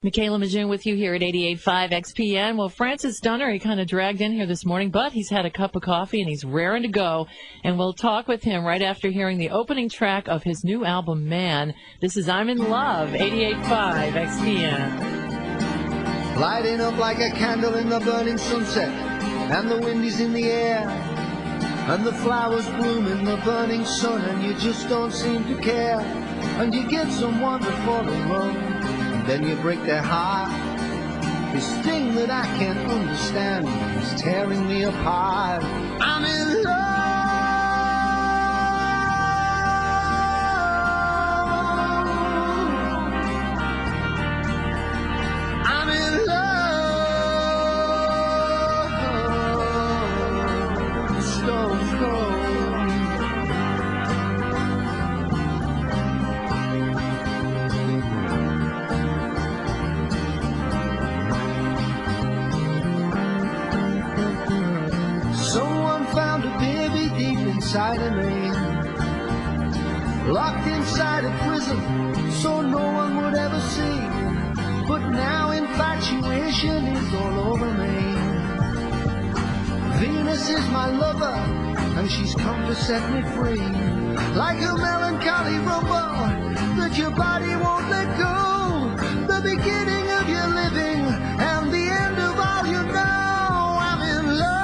Michaela Majun with you here at 88.5 Xpn. Well, Francis Dunnery kind of dragged in here this morning, but he's had a cup of coffee and he's raring to go. And we'll talk with him right after hearing the opening track of his new album, Man. This is I'm in Love, 88.5 Xpn. Lighting up like a candle in the burning sunset, and the wind is in the air, and the flowers bloom in the burning sun, and you just don't seem to care. And you get someone to fall in love, then you break their heart. This thing that I can't understand is tearing me apart. I'm in love. I'm in love. Stone cold. Inside of me, locked inside a prison so no one would ever see. But now infatuation is all over me. Venus is my lover, and she's come to set me free. Like a melancholy rumble that your body won't let go. The beginning of your living and the end of all you know. I'm in love.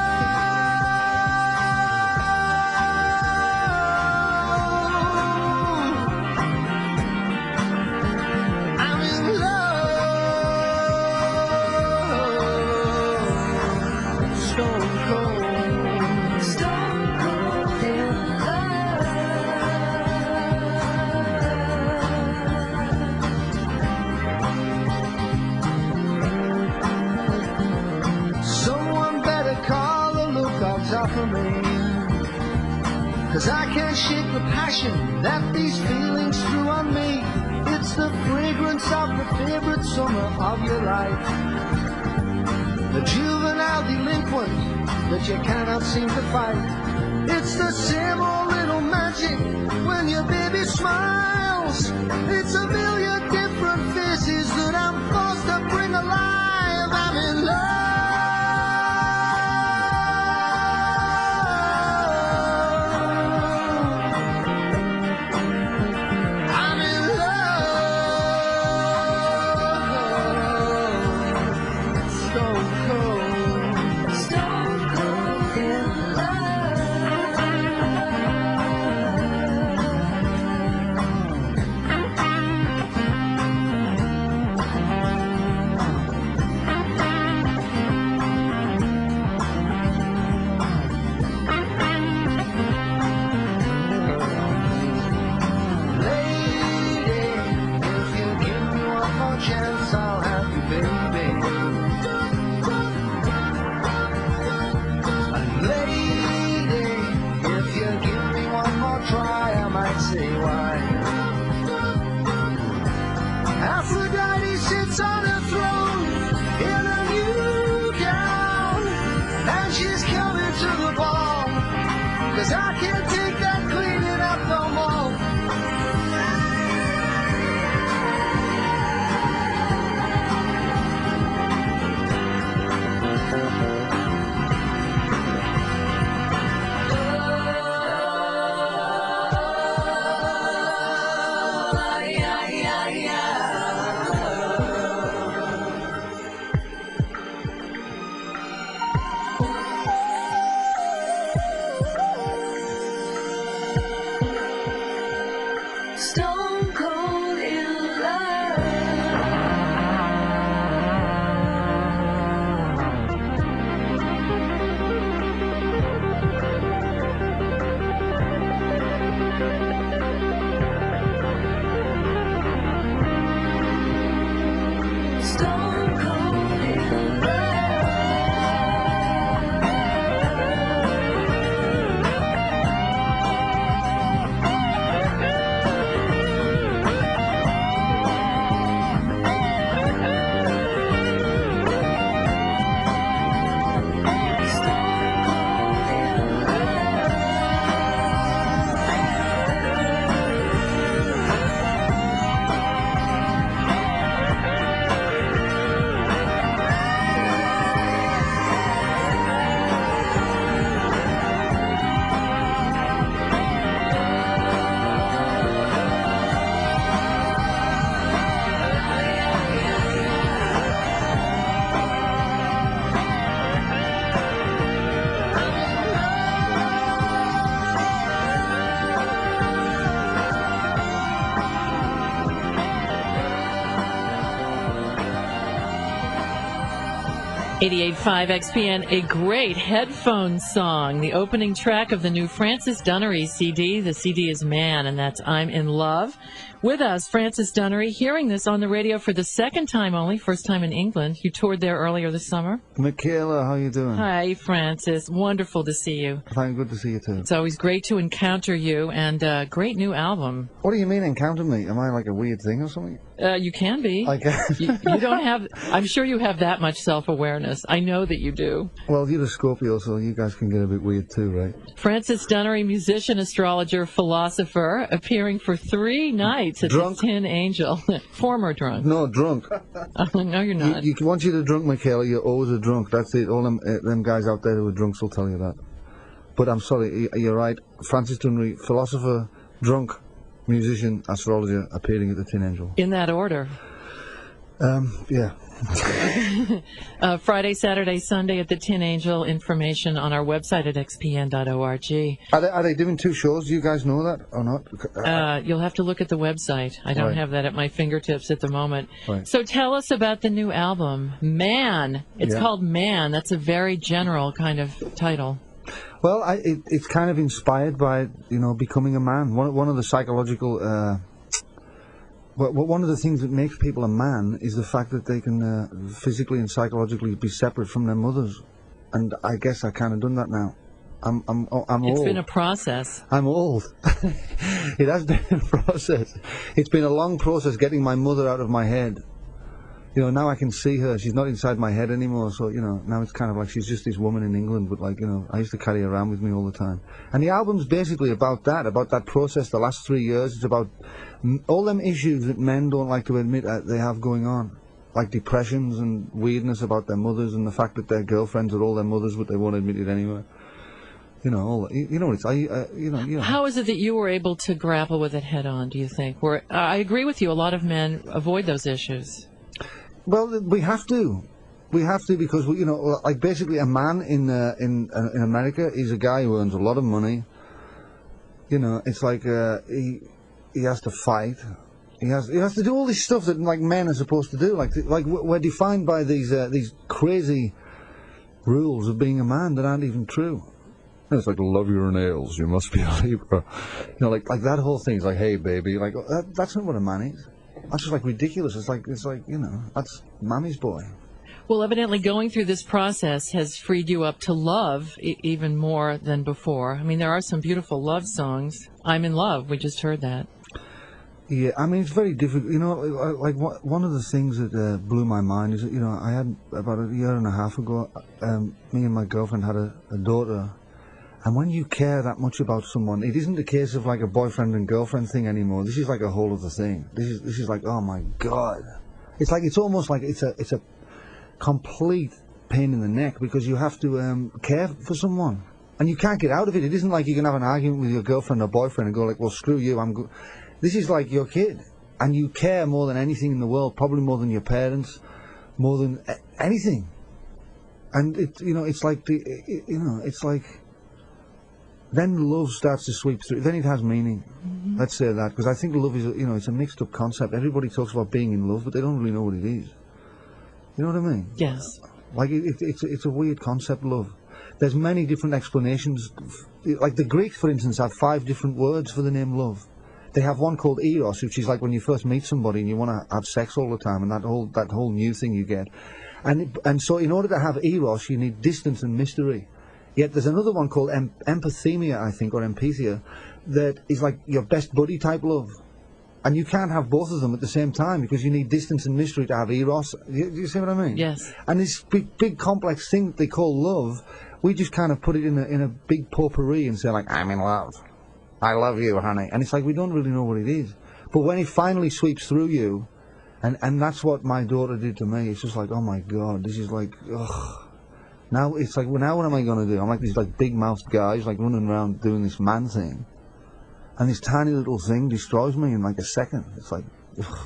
For me, 'cause I can't shake the passion that these feelings threw on me. It's the fragrance of the favorite summer of your life, the juvenile delinquent that you cannot seem to fight. It's the same old little magic when your baby smiles. It's a million different faces that I'm forced to bring alive. I'm in love. Aphrodite sits on a throne in a new gown, and she's coming to the ball, 'cause I can't take that cleaning up no more. Stone cold in love. Stone cold in 88.5 XPN, a great headphone song, the opening track of the new Francis Dunnery CD. The CD is Man, and that's I'm in Love. With us, Francis Dunnery, hearing this on the radio for the second time only, first time in England. You toured there earlier this summer. Michaela, how you doing? Hi, Francis. Wonderful to see you. Fine, good to see you too. It's always great to encounter you, and great new album. What do you mean encounter me? Am I like a weird thing or something? You can be. I can. You don't have, I'm sure you have that much self-awareness. I know that you do. Well, you're a Scorpio, so you guys can get a bit weird too, right? Francis Dunnery, musician, astrologer, philosopher, appearing for 3 nights at Drunk? the Tin Angel. Former drunk. No, drunk. No, you're not. Once you're a drunk, Michaela, you're always a drunk. That's it. All them guys out there who are drunks will tell you that. But I'm sorry, you're right. Francis Dunnery, philosopher, drunk, musician, astrologer, appearing at the Tin Angel. In that order. Yeah. Friday, Saturday, Sunday at the Tin Angel. Information on our website at xpn.org. Are they doing 2 shows? Do you guys know that or not? You'll have to look at the website. I don't have that at my fingertips at the moment. Right. So tell us about the new album, Man. It's called Man. That's a very general kind of title. Well, it's kind of inspired by, becoming a man. One of the psychological... one of the things that makes people a man is the fact that they can physically and psychologically be separate from their mothers, and I guess I kind of done that now. I'm old. It's been a process. I'm old. It has been a process. It's been a long process getting my mother out of my head. Now I can see her. She's not inside my head anymore. So now it's kind of like she's just this woman in England. But I used to carry her around with me all the time. And the album's basically about that process. The last 3 years, it's about all them issues that men don't like to admit they have going on, like depressions and weirdness about their mothers, and the fact that their girlfriends are all their mothers, but they won't admit it anyway. All it's How is it that you were able to grapple with it head on? Do you think? I agree with you. A lot of men avoid those issues. Well, we have to. We have to because like basically a man in America is a guy who earns a lot of money. It's like he has to fight. He has to do all this stuff that like men are supposed to do. Like we're defined by these crazy rules of being a man that aren't even true. It's like love your nails, you must be a Libra. Like that whole thing is like, hey baby, like that's not what a man is. That's just like ridiculous. It's like that's mommy's boy. Well, evidently going through this process has freed you up to love even more than before. I mean, there are some beautiful love songs. I'm in Love. We just heard that. Yeah, I mean, it's very difficult. Like one of the things that blew my mind is that, I had about a year and a half ago, me and my girlfriend had a daughter. And when you care that much about someone, it isn't a case of like a boyfriend and girlfriend thing anymore. This is like a whole other thing. This is like, oh my God. It's almost like it's a complete pain in the neck because you have to care for someone. And you can't get out of it. It isn't like you can have an argument with your girlfriend or boyfriend and go like, well, screw you, This is like your kid. And you care more than anything in the world, probably more than your parents, more than anything. And it's like it's like... Then love starts to sweep through. Then it has meaning. Mm-hmm. Let's say that, because I think love is, it's a mixed-up concept. Everybody talks about being in love, but they don't really know what it is. You know what I mean? Yes. Like it's a weird concept, love. There's many different explanations. Like the Greeks, for instance, have 5 different words for the name love. They have one called eros, which is like when you first meet somebody and you want to have sex all the time, and that whole new thing you get. And so in order to have eros, you need distance and mystery. Yet there's another one called empathemia, I think, or empathia, that is like your best buddy type love. And you can't have both of them at the same time because you need distance and mystery to have eros. Do you see what I mean? Yes. And this big complex thing that they call love, we just kind of put it in a big potpourri and say like, I'm in love. I love you, honey. And it's like we don't really know what it is. But when it finally sweeps through you, and that's what my daughter did to me, it's just like, oh my God, this is like, ugh. Now it's like, well, now what am I going to do? I'm like these like big-mouthed guys like running around doing this man thing. And this tiny little thing destroys me in like a second. It's like, ugh.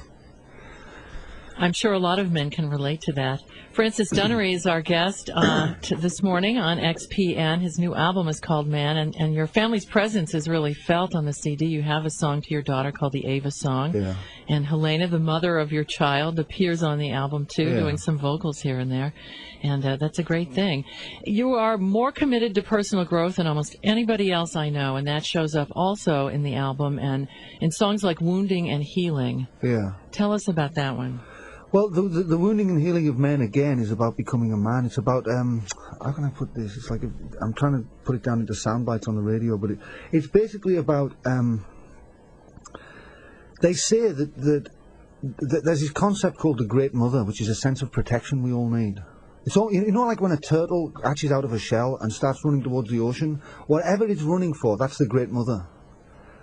I'm sure a lot of men can relate to that. Francis Dunnery is our guest this morning on XPN. His new album is called Man, and your family's presence is really felt on the CD. You have a song to your daughter called the Ava Song. Yeah. And Helena, the mother of your child, appears on the album, too, doing some vocals here and there. And that's a great thing. You are more committed to personal growth than almost anybody else I know, and that shows up also in the album and in songs like Wounding and Healing. Yeah. Tell us about that one. Well, the wounding and healing of men, again, is about becoming a man. It's about, how can I put this? It's like, I'm trying to put it down into sound bites on the radio, but it's basically about, they say that there's this concept called the Great Mother, which is a sense of protection we all need. It's all, you know, like when a turtle hatches out of a shell and starts running towards the ocean, whatever it's running for, that's the Great Mother.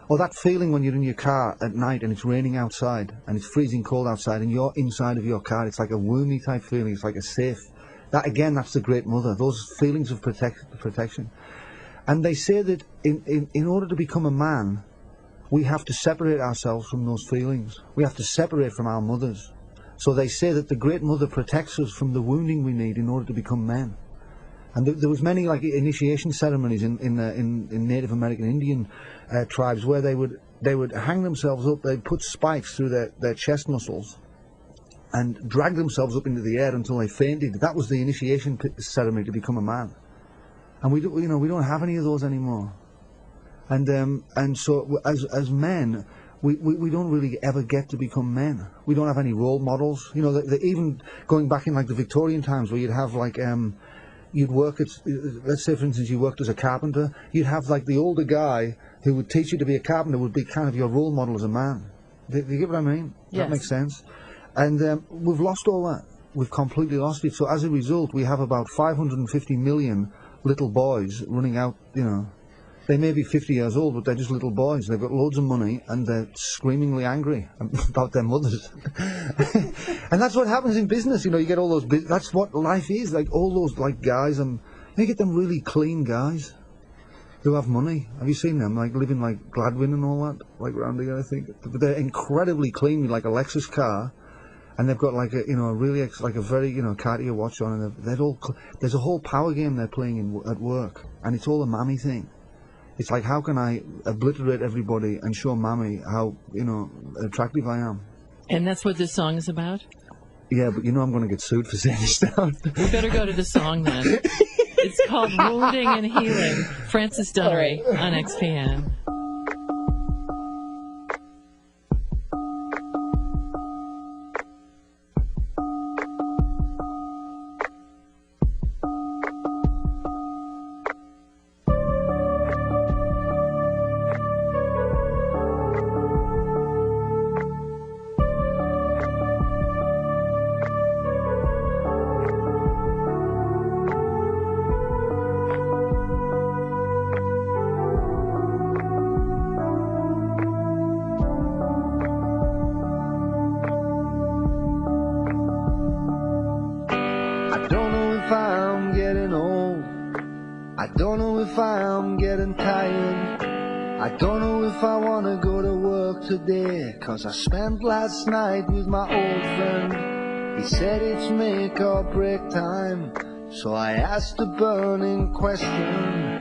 Or that feeling when you're in your car at night and it's raining outside and it's freezing cold outside and you're inside of your car. It's like a womby type feeling. It's like a safe. That again, that's the Great Mother. Those feelings of protection. And they say that in order to become a man, we have to separate ourselves from those feelings. We have to separate from our mothers. So they say that the Great Mother protects us from the wounding we need in order to become men. And there was many like initiation ceremonies in Native American Indian tribes where they would hang themselves up. They'd put spikes through their chest muscles and drag themselves up into the air until they fainted. That was the initiation ceremony to become a man. And we don't have any of those anymore. And so as men, we don't really ever get to become men. We don't have any role models. You know, even going back in like the Victorian times where you'd have like you'd work at, let's say for instance you worked as a carpenter, you'd have like the older guy who would teach you to be a carpenter would be kind of your role model as a man. Do you get what I mean? Yes. That makes sense. And we've lost all that. We've completely lost it. So as a result, we have about 550 million little boys running out, you know. They may be 50 years old, but they're just little boys. They've got loads of money, and they're screamingly angry about their mothers. And that's what happens in business. You know, you get all those... that's what life is. Like, all those, like, guys, you get them really clean guys who have money. Have you seen them? Like, living like Gladwin and all that? Like, around here, I think. But they're incredibly clean with, like, a Lexus car. And they've got, like, a, you know, a really, like, a very, you know, Cartier watch on. And they're all... there's a whole power game they're playing at work. And it's all a mammy thing. It's like, how can I obliterate everybody and show Mammy how, you know, attractive I am? And that's what this song is about? Yeah, but you know I'm going to get sued for saying this stuff. We better go to the song then. It's called Wounding and Healing. Francis Dunnery on XPN. I don't know if I'm getting tired. I don't know if I wanna go to work today, 'cause I spent last night with my old friend. He said it's make or break time, so I asked a burning question.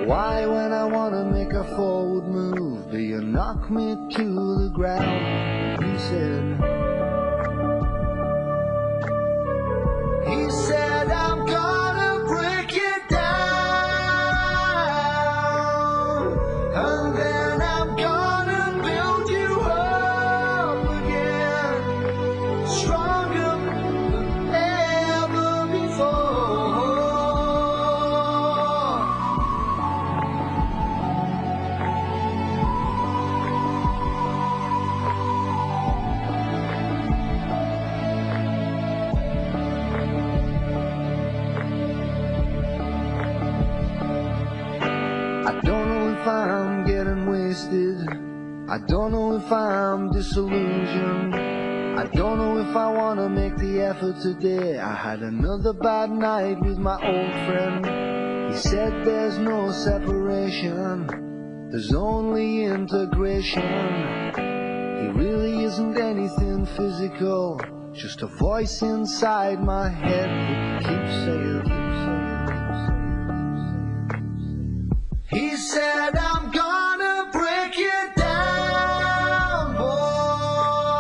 Why, when I wanna make a forward move, do you knock me to the ground? He said, I'm gonna break it down, and then I'm gonna build you up again, stronger than ever before. I don't know if I'm getting wasted. I don't know if I'm disillusioned. I don't know if I wanna make the effort today. I had another bad night with my old friend. He said there's no separation, there's only integration. He really isn't anything physical, just a voice inside my head that keeps saying, He said, I'm gonna break it down, boy.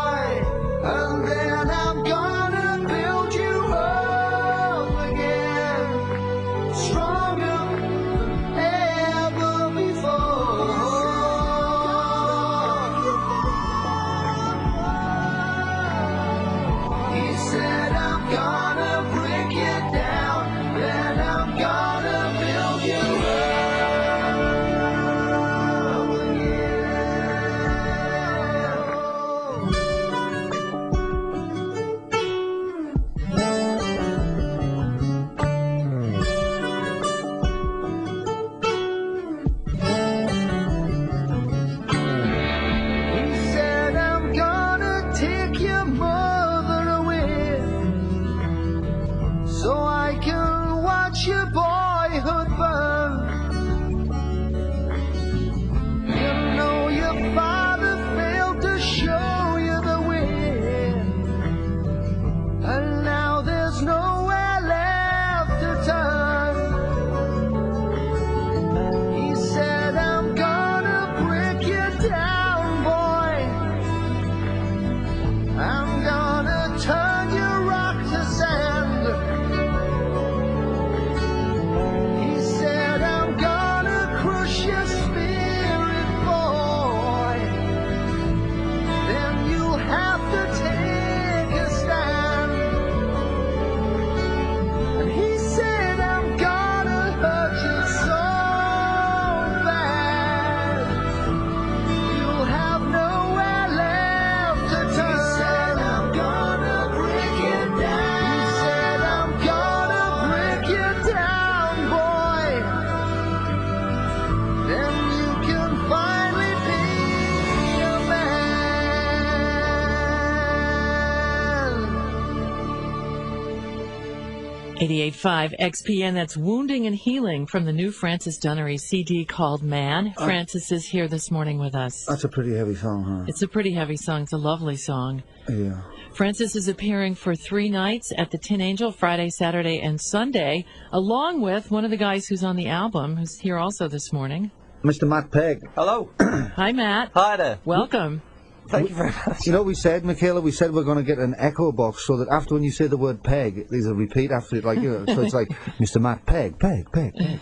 88.5 XPN, that's Wounding and Healing from the new Francis Dunnery CD called Man. Francis is here this morning with us. That's a pretty heavy song, huh? It's a pretty heavy song. It's a lovely song. Yeah. Francis is appearing for 3 nights at the Tin Angel, Friday, Saturday, and Sunday, along with one of the guys who's on the album, who's here also this morning. Mr. Matt Pegg. Hello. Hi, Matt. Hi there. Welcome. Thank you very much. You know what we said, Michaela? We said we're going to get an echo box so that after when you say the word Peg, there's a repeat after it, like, you know, so it's like, Mr. Matt Pegg, Pegg, Pegg, Pegg,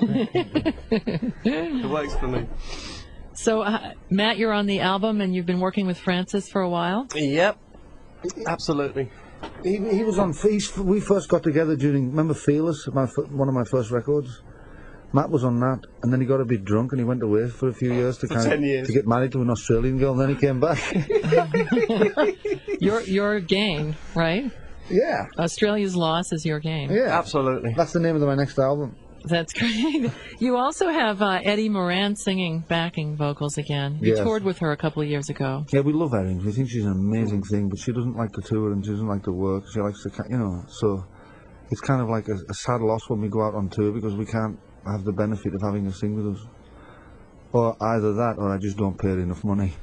Pegg. It works for me. So, Matt, you're on the album, and you've been working with Francis for a while? Yep. Absolutely. He was on, we first got together during, remember Fearless, one of my first records? Matt was on that, and then he got a bit drunk and he went away for a few years to For 10 years. to get married to an Australian girl, and then he came back. Your game, right? Yeah. Australia's Loss is your game. Yeah. Absolutely. That's the name of my next album. That's great. You also have Eddie Moran singing backing vocals again. You Yes. toured with her a couple of years ago. Yeah, we love Erin. We think she's an amazing thing, but she doesn't like to tour and she doesn't like to work. She likes to, you know, so it's kind of like a sad loss when we go out on tour because we can't have the benefit of having her sing with us. Or either that, or I just don't pay her enough money.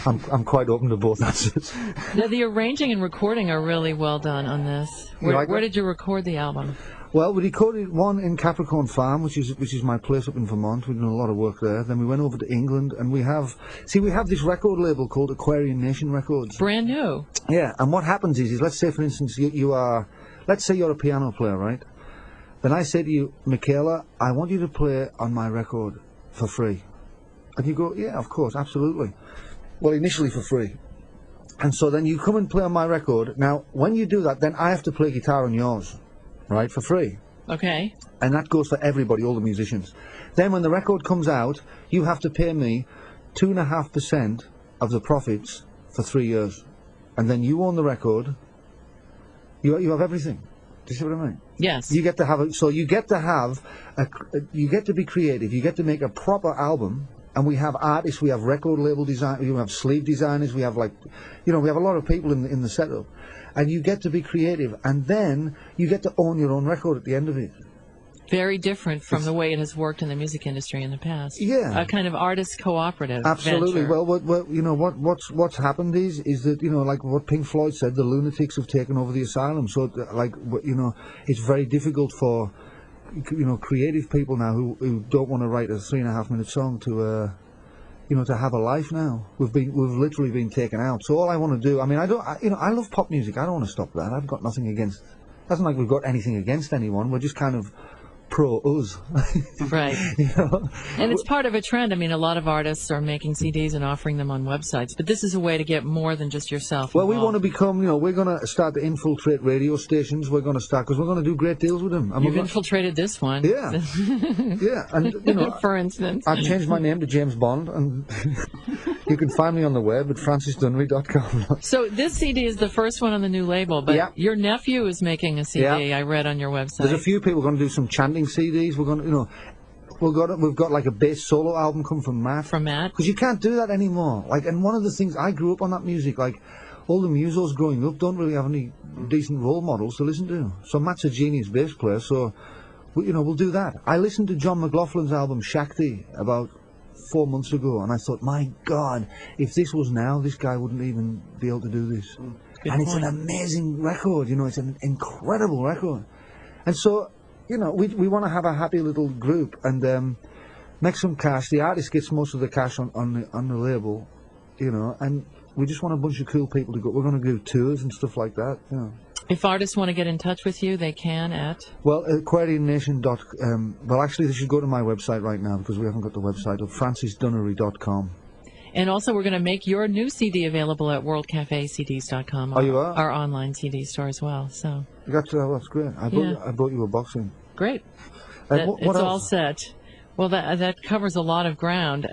I'm quite open to both answers. Now, the arranging and recording are really well done on this. Where did you record the album? Well, we recorded one in Capricorn Farm, which is my place up in Vermont. We've done a lot of work there. Then we went over to England, and we have this record label called Aquarian Nation Records. Brand new. Yeah, and what happens is let's say, for instance, let's say you're a piano player, right? Then I say to you, Michaela, I want you to play on my record for free. And you go, yeah, of course, absolutely. Well, initially for free. And so then you come and play on my record. Now, when you do that, then I have to play guitar on yours, right, for free. Okay. And that goes for everybody, all the musicians. Then when the record comes out, you have to pay me 2.5% of the profits for 3 years. And then you own the record. You have everything. Do you see what I mean? Yes. You get to have you get to be creative. You get to make a proper album, and we have artists, we have record label design, we have sleeve designers, we have we have a lot of people in the setup, and you get to be creative, and then you get to own your own record at the end of it. Very different from the way it has worked in the music industry in the past. Yeah. A kind of artist cooperative Absolutely. venture. Well, what's happened is that, you know, like what Pink Floyd said, the lunatics have taken over the asylum. So, it's very difficult for, creative people now who don't want to write a 3.5-minute song to have a life now. We've literally been taken out. So all I want to do, I mean, I love pop music. I don't want to stop that. I've got nothing against. It doesn't like we've got anything against anyone. We're just kind of pro us. Right. You know? And it's part of a trend. I mean, a lot of artists are making CDs and offering them on websites, but this is a way to get more than just yourself Well, we involved. want to become, we're going to start to infiltrate radio stations. We're going to start, because we're going to do great deals with them. And You've infiltrated this one. Yeah. Yeah, and, For instance. I've changed my name to James Bond, and you can find me on the web at francisdunnery.com. So this CD is the first one on the new label, but Yeah. your nephew is making a CD, Yeah. I read on your website. There's a few people going to do some chanting CDs. We're going to, we've got like a bass solo album coming from Matt. From Matt? Because you can't do that anymore. And one of the things, I grew up on that music, all the musos growing up don't really have any decent role models to listen to. So Matt's a genius bass player, so, we'll do that. I listened to John McLaughlin's album Shakti about 4 months ago, and I thought, my God, if this was now, this guy wouldn't even be able to do this. Good And it's point. an amazing record, it's an incredible record. And so, we want to have a happy little group and make some cash. The artist gets most of the cash on the label, and we just want a bunch of cool people to go. We're going to do tours and stuff like that, If artists want to get in touch with you, they can at... Well, aquariannation.com. Well, actually, they should go to my website right now because we haven't got the website up. francisdunnery.com. And also, we're going to make your new CD available at worldcafecds.com. Oh, you are? Our online CD store as well. So That's great. I bought you a box in. great. And what It's all else? set. Well, that covers a lot of ground.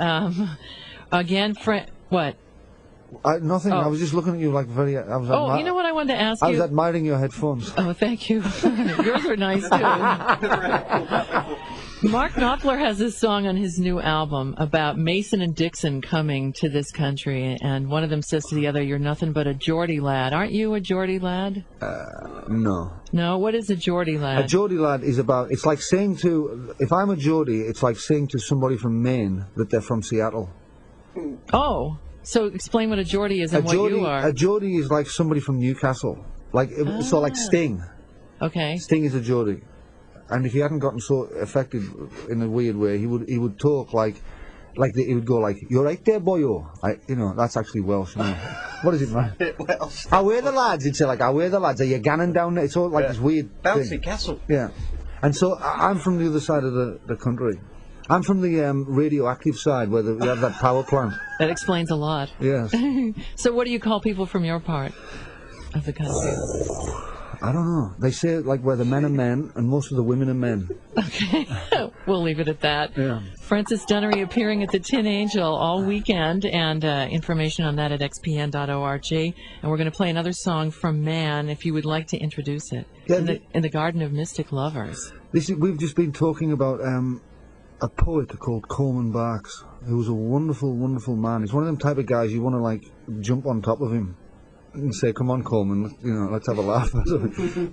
Again, what? Nothing. Oh. I was just looking at you like very. Oh, you know what I wanted to ask I was you? admiring your headphones. Oh, thank you. Yours are nice, too. Mark Knopfler has this song on his new album about Mason and Dixon coming to this country, and one of them says to the other, "You're nothing but a Geordie lad." Aren't you a Geordie lad? No. No? What is a Geordie lad? A Geordie lad is about, it's like saying to, if I'm a Geordie, it's like saying to somebody from Maine that they're from Seattle. Oh, so explain what a Geordie is and what you are. A Geordie is like somebody from Newcastle. So like Sting. Okay. Sting is a Geordie. And if he hadn't gotten so affected in a weird way, he would talk he would go like, "You're right there, boyo." That's actually Welsh. What is it, man? Welsh. "How are the lads?" He'd say like, "How are the lads? Are you ganning down there?" It's all like this weird Bouncy thing. castle. Yeah. And so I'm from the other side of the country. I'm from the radioactive side where we have that power plant. That explains a lot. Yes. So what do you call people from your part of the country? I don't know. They say like where the men are men and most of the women are men. Okay. We'll leave it at that. Yeah. Francis Dunnery appearing at the Tin Angel all weekend, and information on that at xpn.org. And we're going to play another song from Man, if you would like to introduce it. Yeah, in the Garden of Mystic Lovers. We've just been talking about a poet called Coleman Barks, who was a wonderful, wonderful man. He's one of them type of guys you want to like jump on top of him and say, "Come on, Coleman, let's have a laugh."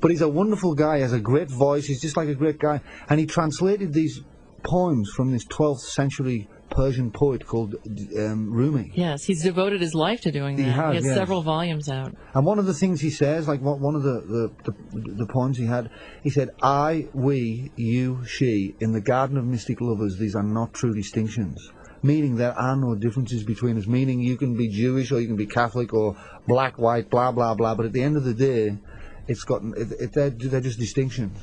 But he's a wonderful guy. He has a great voice. He's just like a great guy. And he translated these poems from this 12th century Persian poet called Rumi. Yes, he's devoted his life to doing that. He has yes. several volumes out. And one of the things he says, like one of the poems he had, he said, "I, we, you, she, in the garden of mystic lovers, these are not true distinctions." Meaning there are no differences between us. Meaning you can be Jewish or you can be Catholic or black, white, blah, blah, blah. But at the end of the day, they're just distinctions.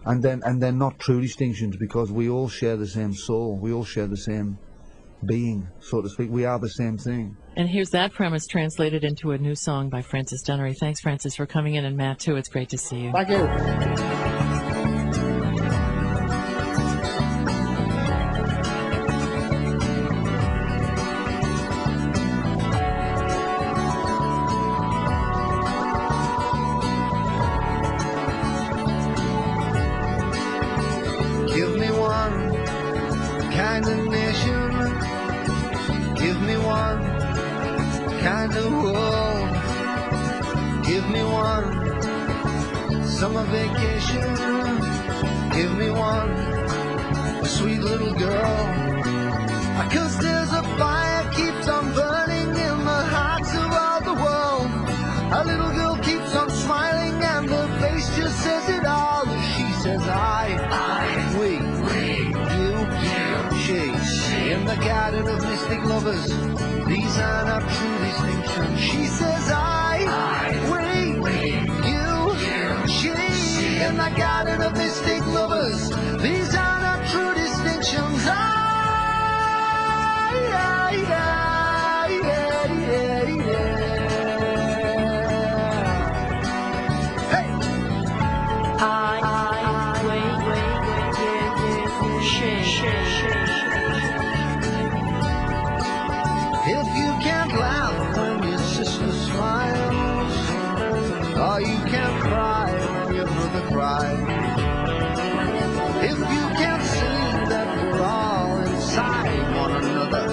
And they're not true distinctions because we all share the same soul. We all share the same being, so to speak. We are the same thing. And here's that premise translated into a new song by Francis Dunnery. Thanks, Francis, for coming in, and Matt, too. It's great to see you. Thank you. Give me one kind of nation. Give me one kind of world. Give me one summer vacation. Give me one sweet little girl. 'Cause there's a fire keeps on burning in the hearts of all the world. A little girl keeps on smiling and her face just says it all. She says I, we, you, she. In the garden of mystic lovers, these are not true distinctions. She says I, we, you, she. In the garden of mystic lovers, these are not true distinctions. If you can't laugh when your sister smiles, or you can't cry when your brother cries, if you can't see that we're all inside one another,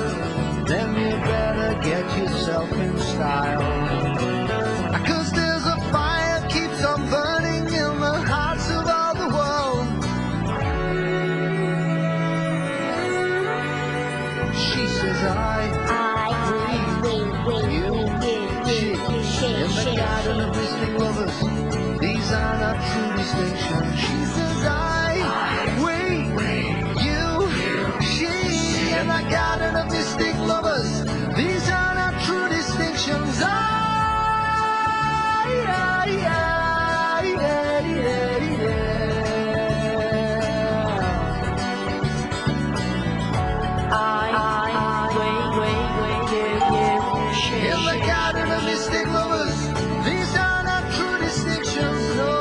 then you better get yourself in style. 'Cause there's a fire keeps on burning in the hearts of all the world. She says in the garden of mystic lovers, these are not true distinctions. She says we, you, she. In the garden of mystic lovers, these are not true distinctions. In the garden of mystic lovers, these are not true distinctions, no.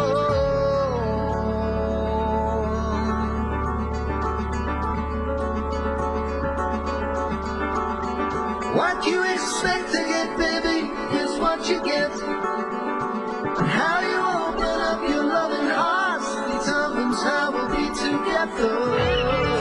What you expect to get, baby, is what you get. And how you open up your loving hearts determines how we'll be together.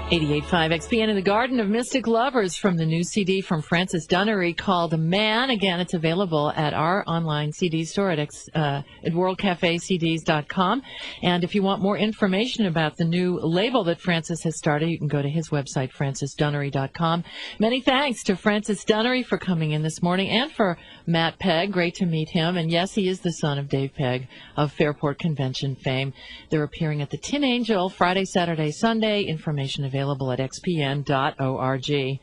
88.5 XPN in the Garden of Mystic Lovers from the new CD from Francis Dunnery called Man. Again, it's available at our online CD store at worldcafecds.com. And if you want more information about the new label that Francis has started, you can go to his website, francisdunnery.com. Many thanks to Francis Dunnery for coming in this morning, and for Matt Pegg. Great to meet him. And yes, he is the son of Dave Pegg of Fairport Convention fame. They're appearing at the Tin Angel Friday, Saturday, Sunday. Information available at xpn.org.